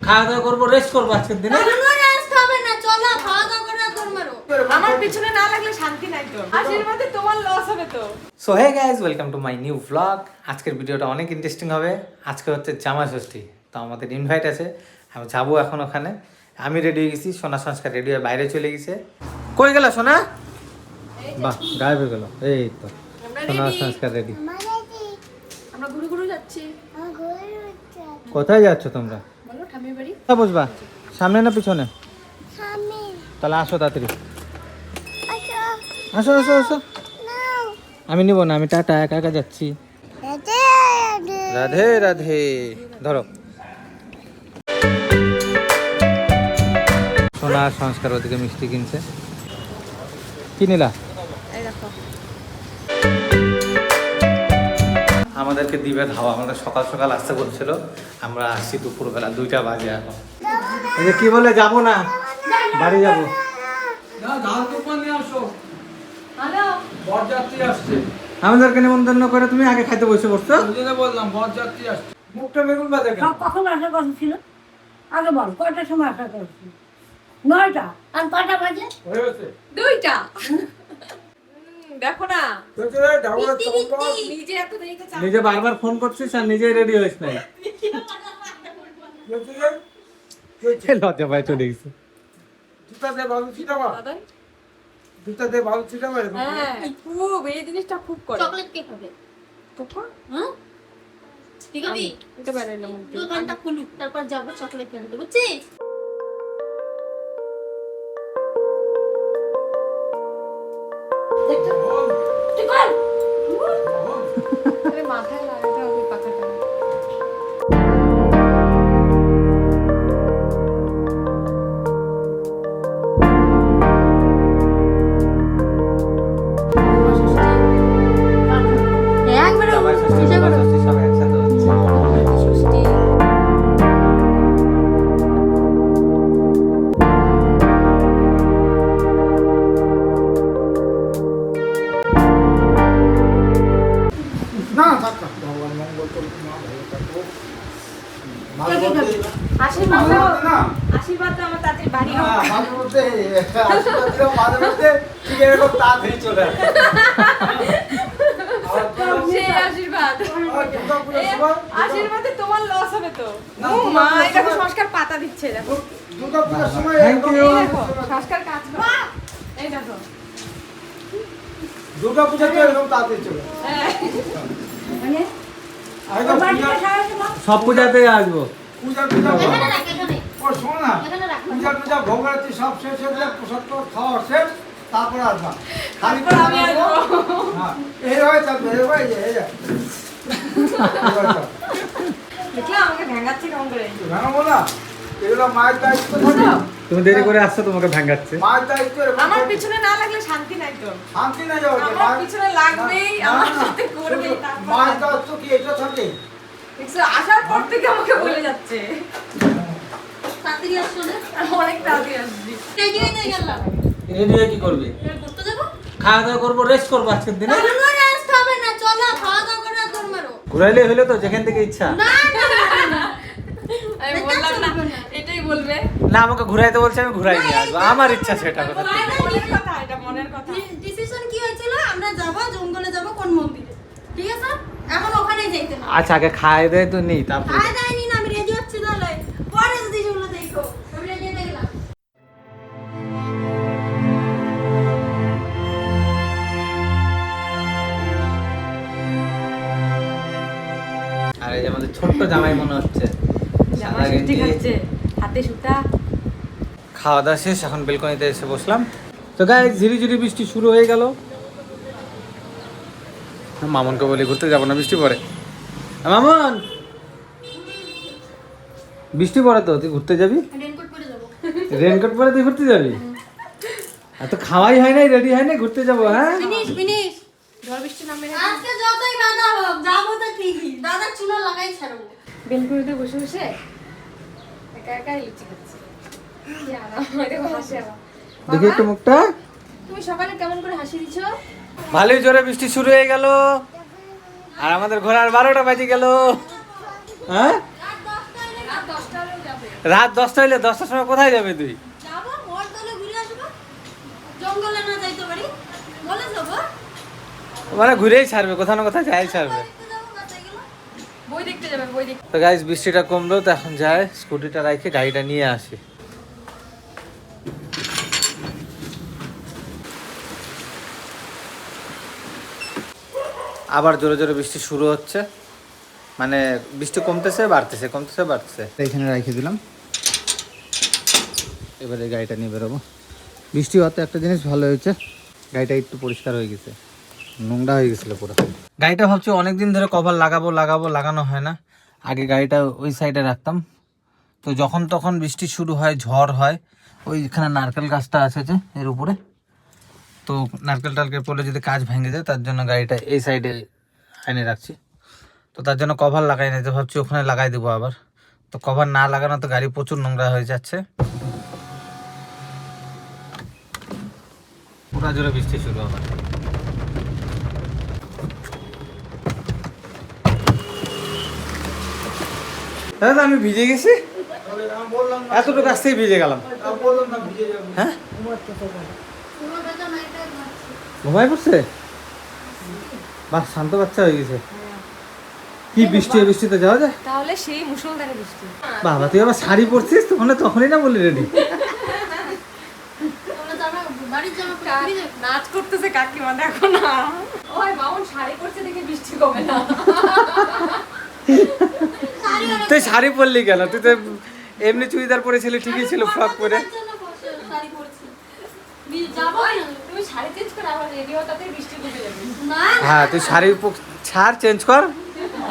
খাওয়া দাওয়া করবো, রেস্ট করবো আজকের দিনে। কোনো রেস্ট হবে না, চলো খাওয়া দাওয়া করে দৌড় মারো। আমার পিছনে না লাগলে শান্তি নাই তো। আশীর্বাদে তোমার লস হবে তো। So hey guys, welcome to my new vlog. আজকের ভিডিওটা অনেক ইন্টারেস্টিং হবে। আজকে হচ্ছে জামাই ষষ্ঠী, তো আমাদের ইনভাইট আছে, আমি যাবো এখন ওখানে। আমি রেডি হয়ে গেছি, সোনা সংস্কার রেডি হয়ে বাইরে চলে গেছে। কই গেল সোনা? বাহ, গায়েব হয়ে গেল। এই তো সোনা সংস্কার রেডি। আমরা ঘুরে ঘুরে যাচ্ছি। কোথায় যাচ্ছ তোমরা? বলো ঠাম্মির বাড়ি। কোথায় বসবা, সামনে না পিছনে? তাহলে আসো তাড়াতাড়ি, আসো আসো আসো। আমি নিব না, আমি টাটা একা একা যাচ্ছি। রাধে রাধে। ধরো সোনা সংস্কার ওদিকে মিষ্টি কিনছে। কি নিলা? এই দেখো। আমাদেরকে দিবে ধাওয়া, আমাদের সকাল সকাল আসতে বলছিল, আমরা আসছি দুপুরবেলা 2টা বাজে এখন। এই যে কি বলে, যাবো না, বাড়ি যাবো। হ্যালো। বরযাত্রী আসছে। আমাদেরকে নিমন্ত্রণ করে তুমি আগে খাইতে বসে পড়ছো। ওইজন্য বললাম বরযাত্রী আসছে। মুখটা বেগুন বাজে কেন? কখন আসার কথা ছিল? আগে বল, কয়টার সময় আসার কথা ছিল? 9টা। আর কয়টা বাজে? হয়েছে। 2টা। দেখো না, হয়েছে রে, ঢাকুরের চমকা। নিজে এত দেরিতে চা। নিজে বারবার ফোন করছিস আর নিজেই রেডি হইস নাই। হয়েছে রে? লজ্জা পাই চলে গেছে। জুতা দে ভালো ছিটাবা। দাদা? জুতা দে ভালো ছিটাবা এরকম করে। হ্যাঁ, খুব এই জিনিসটা খুব করে। চকলেট কে খাবে? তোপা? হ্যাঁ ঠিক আছে, এটা বেরাইলাম। দোকানটা খুলুক, তারপর যাবো চকলেট কিনতে, বুঝছিস? দেখছো? তুই বল। আরে মাথায় লাগাতে হবে পাতাটা। একবারে জামাই ষষ্ঠী, সোনা ষষ্ঠী সব একসাথে হচ্ছে। ষষ্ঠী। না থাক না, ভগবান মঙ্গল করুক, মা ভালো থাকো। মাঝে মধ্যে আশীর্বাদ মাঝে দাও। মধ্যে না, আশীর্বাদ দাও আমার তাড়াতাড়ি বাড়ি হোক। হ্যাঁ, মাঝে মধ্যে আশীর্বাদ দিলেও মাঝে মধ্যে ঠিক এরকম তাড়াতাড়ি চলে আসে। আর সেই আশীর্বাদ। দুর্গা পুজোর সময় আশীর্বাদে তোমার লস হবে তো। না, ও দুর্গা মা, পুজোর এটা তো সময়- সংস্কার পাতা দিচ্ছে দেখো। দুর্গা পুজোর সময় Thank এরকম- you. এই দেখো, সংস্কার কাজ করে। এই দেখো। দুর্গা পুজোতে এরকম তাড়াতাড়ি চলে আসে। হ্যাঁ। মানে একদম ওর বাড়িতে পূজা- সবাই এসে বল। সব পূজাতে আসবো। পূজা এখানে রাখ, এখানে ও শোনো না, এখানে রাখ। পূজা ভোগারতি সব শেষ হয়ে গেলে প্রসাদ তো খাওয়া শেষ, তারপরে আসবা। খালি তারপর আমি আসবো। হ্যাঁ, এইভাবে চলবে, এইভাবে এই যে। এইভাবে চল। দেখলাম আমাকে ভেঙাচ্ছে কেমন করে। ভাঙাবো না, এগুলো মায়ের দায়িত্ব থাকে। তুমি দেরি করে আসছো, তোমাকে ভাঙাচ্ছে। মায়ের দায়িত্ব এরকম আমার থাকে। পিছনে না লাগলে শান্তি নাই তো। শান্তি না যাওয়া আমার পিছনে লাগবেই, আমার সাথে করবেই, তারপর মায়ের দায়িত্ব কি এটা থাকে? দেখছো, আসার পর থেকে আমাকে বলে যাচ্ছে। তাড়াতাড়ি আসছো না? অনেক তাড়াতাড়ি আসবি। রেডি হয়ে গেলাম, রেডি হয়ে কি করবে? ঘুরতে যাবো। খাওয়া দাওয়া করবো, রেস্ট করবো আজকের দিনে। কোনো রেস্ট হবে না, চলো খাওয়া দাওয়া করে দৌড় মারো। ঘুরাইলে হলো তো, যেখান থেকে ইচ্ছা। না না না, না আমি বললাম না, এটাই বলবে। না, আমাকে ঘুরাইতে বলছে, আমি ঘুরাই নিয়ে আসবো, আমার ইচ্ছা সেটা কথা। মনের কথা, এটা মনের কথা। ডিসিশন কি হয়েছিল? আমরা যাবো জঙ্গলে, যাবো কোন মন্দিরে, ঠিক আছে? এখন ওখানেই যাইতে না। আচ্ছা, আগে খাই দেয় তো নেই, তারপর আয় যাইনি না, আমি রেডি হচ্ছি, তাহলে পরে যদি সেগুলো দেখো। আমি রেডি হয়ে গেলাম। আর এই যে আমাদের ছোট্ট জামাই মনে হচ্ছে, জামা ষষ্ঠী খাচ্ছে, হাতে সুতা। খাওয়া দাওয়া শেষ, এখন বেলকনিতে এসে বসলাম। তো গাইস, ঝিরি ঝিরি বৃষ্টি শুরু হয়ে গেল। মামনকে বলি ঘুরতে যাবো না, বৃষ্টি পড়ে। মামন, বৃষ্টি পড়ে তো, তুই ঘুরতে যাবি? রেনকোট পরে যাবো। রেনকোট পরে তুই ঘুরতে যাবি? আর তো খাওয়াই হয় নাই, রেডি হয় নাই, ঘুরতে যাবো। হ্যাঁ, ফিনিশ ফিনিশ। ঝড় বৃষ্টি নামবে না। আজকে যতই বাধা হোক, যাবো তো ঠিকই। দাদার চুলো লাগাই ছাড়বো। বেলকুনিতে বসে বসে একা একা লিচি খাচ্ছে। কি আরাম, দেখো হাসি আবার। দেখি একটু মুখটা। তুমি সকালে কেমন করে হাসি দিছো? ভালোই জোরে বৃষ্টি শুরু হয়ে গেল, আর আমাদের ঘোরার 12টা বাজে গেল। হ্যাঁ, রাত 10টা হলেও যাবে। রাত 10টা হইলে 10টার সময় কোথায় যাবে তুই? যাবো মোর দলে ঘুরে আসবো, জঙ্গলে না যাইতে পারি, বলে যাবো। মানে ঘুরেই ছাড়বে, কোথাও না কোথাও যাই ছাড়বে। দেখতে যাবো, বাসায় গেলাম। বই দেখতে যাবে, বই দেখতে। তো গাইস বৃষ্টিটা কমলো, তো এখন যায় স্কুটিটা রাখে গাড়িটা নিয়ে আসি। আবার জোরে জোরে বৃষ্টি শুরু হচ্ছে, মানে বৃষ্টি কমতেছে বাড়তেছে, কমতেছে বাড়তেছে। এখানে রেখে দিলাম, এবারে গাড়িটা নিয়ে বেরোবো। বৃষ্টি হতে একটা জিনিস ভালো হয়েছে, গাড়িটা একটু পরিষ্কার হয়ে গেছে, নোংরা হয়ে গেছিলো পুরো। গাড়িটা ভাবছি অনেকদিন ধরে কভার লাগানো হয় না। আগে গাড়িটা ওই সাইডে রাখতাম, তো যখন তখন বৃষ্টি শুরু হয়, ঝড় হয়, ওইখানে নারকেল গাছটা আছে যে এর উপরে, তো নারকেল টালকেল পড়লে যদি কাজ ভেঙে যায়, তার জন্য গাড়িটা এই সাইডে এনে রাখছি। তো তার জন্য কভার লাগাই নিতে ভাবছি, ওখানে লাগাই দেবো আবার। তো কভার না লাগানো তো গাড়ি প্রচুর নোংরা হয়ে যাচ্ছে। পুরা জোরে বৃষ্টি শুরু আবার। দাদা আমি ভিজে গেছি, আমি বললাম না, এতটুকু কাছ থেকে ভিজে গেলাম। আমি বললাম না ভিজে যাবে। হ্যাঁ পুরো বেলা নাইটে ঘুমাচ্ছি। ঘুমাই পড়ছে, বাহ শান্ত বাচ্চা হয়ে গেছে। কি বৃষ্টি, বৃষ্টিতে যাওয়া যায়? তাহলে সেই মুষলধারে বৃষ্টি। বাবা তুই আবার শাড়ি পরছিস, তখনই না বলি রেডি। তোমরা জামা, বাড়ির জামা পরে ঘুরে যাবে। নাচ করতেছে কাকিমা, দেখো না। ওই মামুন শাড়ি পরছে দেখে বৃষ্টি কমে না। শাড়ি অনেক- তুই শাড়ি পরলি কেন? তুই তো এমনি চুড়িদার পরেছিলি, ঠিকই ছিল, ফ্রক পরে। তার জন্য শাড়ি পরছি। যাবো ওই, না। তুমি শাড়ি চেঞ্জ করে আবার রেডি হও, তাতে বৃষ্টি কমে যাবে। না, হ্যাঁ তুই শাড়ি ছাড়, চেঞ্জ কর,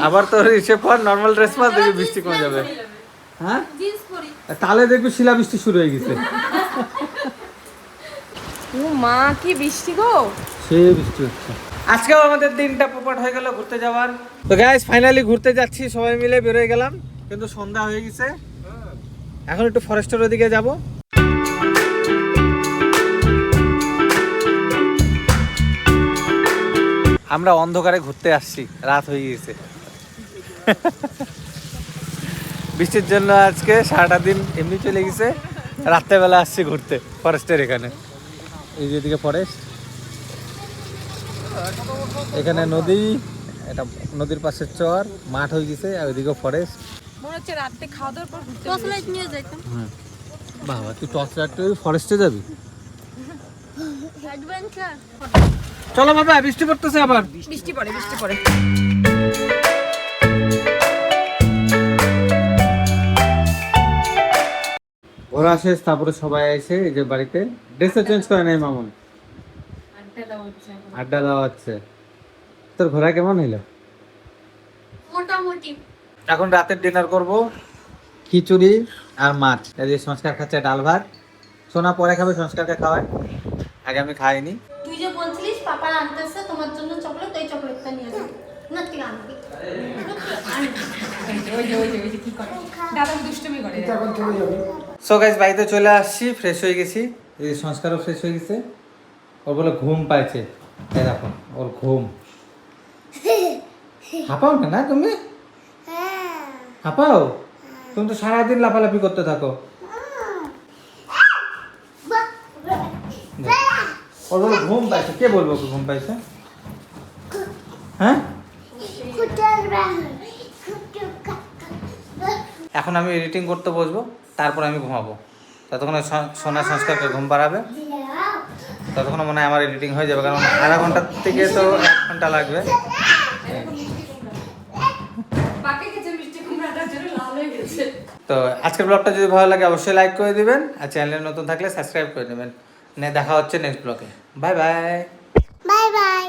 আবার তোর এসে পর নর্মাল ড্রেস পর, দেখবি বৃষ্টি কমে যাবে। হ্যাঁ জিন্স পরি। তাহলে দেখবি শিলা বৃষ্টি শুরু হয়ে গেছে। ও মা, কি বৃষ্টি গো। সে বৃষ্টি হচ্ছে। আজকেও আমাদের দিনটা পোপাট হয়ে গেল ঘুরতে যাওয়ার। তো গাইস ফাইনালি ঘুরতে যাচ্ছি, সবাই মিলে বেরোয় গেলাম, কিন্তু সন্ধ্যা হয়ে গেছে। এখন একটু ফরেস্টের ওদিকে যাব। আমরা অন্ধকারে ঘুরতে আসছি, রাত হয়ে গেছে। বৃষ্টির জন্য আজকে সারাটা দিন এমনি চলে গেছে, রাত্রেবেলা আসছি ঘুরতে ফরেস্টের এখানে। এই যেদিকে ফরেস্ট, এখানে নদী, এটা নদীর পাশে চর, মাঠ হয়ে গেছে, আর ওইদিকে ফরেস্ট। মনে হচ্ছে রাতে খাওয়া দাওয়ার পর ঘুরতে টর্চ লাইট নিয়ে যাইতাম। বাবা তুই টর্চ লাইট ফরেস্টে যাবি? অ্যাডভেঞ্চার। চলো বাবা, বৃষ্টি পড়তেছে আবার। বৃষ্টি পড়ে, বৃষ্টি পড়ে। ওরা শেষ, তারপরে সবাই এসে এই যে বাড়িতে ড্রেসটা চেঞ্জ করে নেই মামুন, আড্ডা দেওয়া হচ্ছে এখন। আড্ডা দেওয়া হচ্ছে। তোর ঘোরা কেমন হইলো? মোটামুটি। এখন রাতের ডিনার করব, খিচুড়ি আর মাছ। এই যে সংস্কার খাচ্ছে ডাল ভাত, সোনা পরে খাবে, সংস্কারকে খাওয়ায়, আগে আমি খাইনি। তুই যে বলছিলিস পাপা আনতেছে তোমার জন্য চকলেট, এই চকলেটটা নিয়ে যাবি না, তুই আনবি। ওই যে কি করে দাদা, দুষ্টুমি করে। তুই এখন চলে যাবি। সো গাইস বাড়িতে চলে আসছি, ফ্রেশ হয়ে গেছি, এই সংস্কারও ফ্রেশ হয়ে গেছে। ওর বলে ঘুম পাইছে, এই দেখো ওর ঘুম। হাঁপাও না না তুমি? হাঁপাও? তুমি তো সারাদিন লাফালাফি করতে থাকো। ওর বলে ঘুম পাইছে, কে বলবো ওকে ঘুম পাইছে? হ্যাঁ এখন আমি এডিটিং করতে বসবো, তারপর আমি ঘুমাবো। ততক্ষণে সোনা সংস্কারকে ঘুম পাড়াবে, ততক্ষণ মনে হয় আমার এডিটিং হয়ে যাবে, কারণ আধা ঘন্টা থেকে তো 1 ঘন্টা লাগবে। পাকে গেছে মিষ্টি কুমড়াটার জন্য লাল হয়ে গেছে। তো আজকের ব্লগটা যদি ভালো লাগে অবশ্যই লাইক করে দিবেন, আর চ্যানেলে নতুন থাকলে সাবস্ক্রাইব করে নেবেন। দেখা হচ্ছে নেক্সট ব্লগে। Bye bye. Bye bye.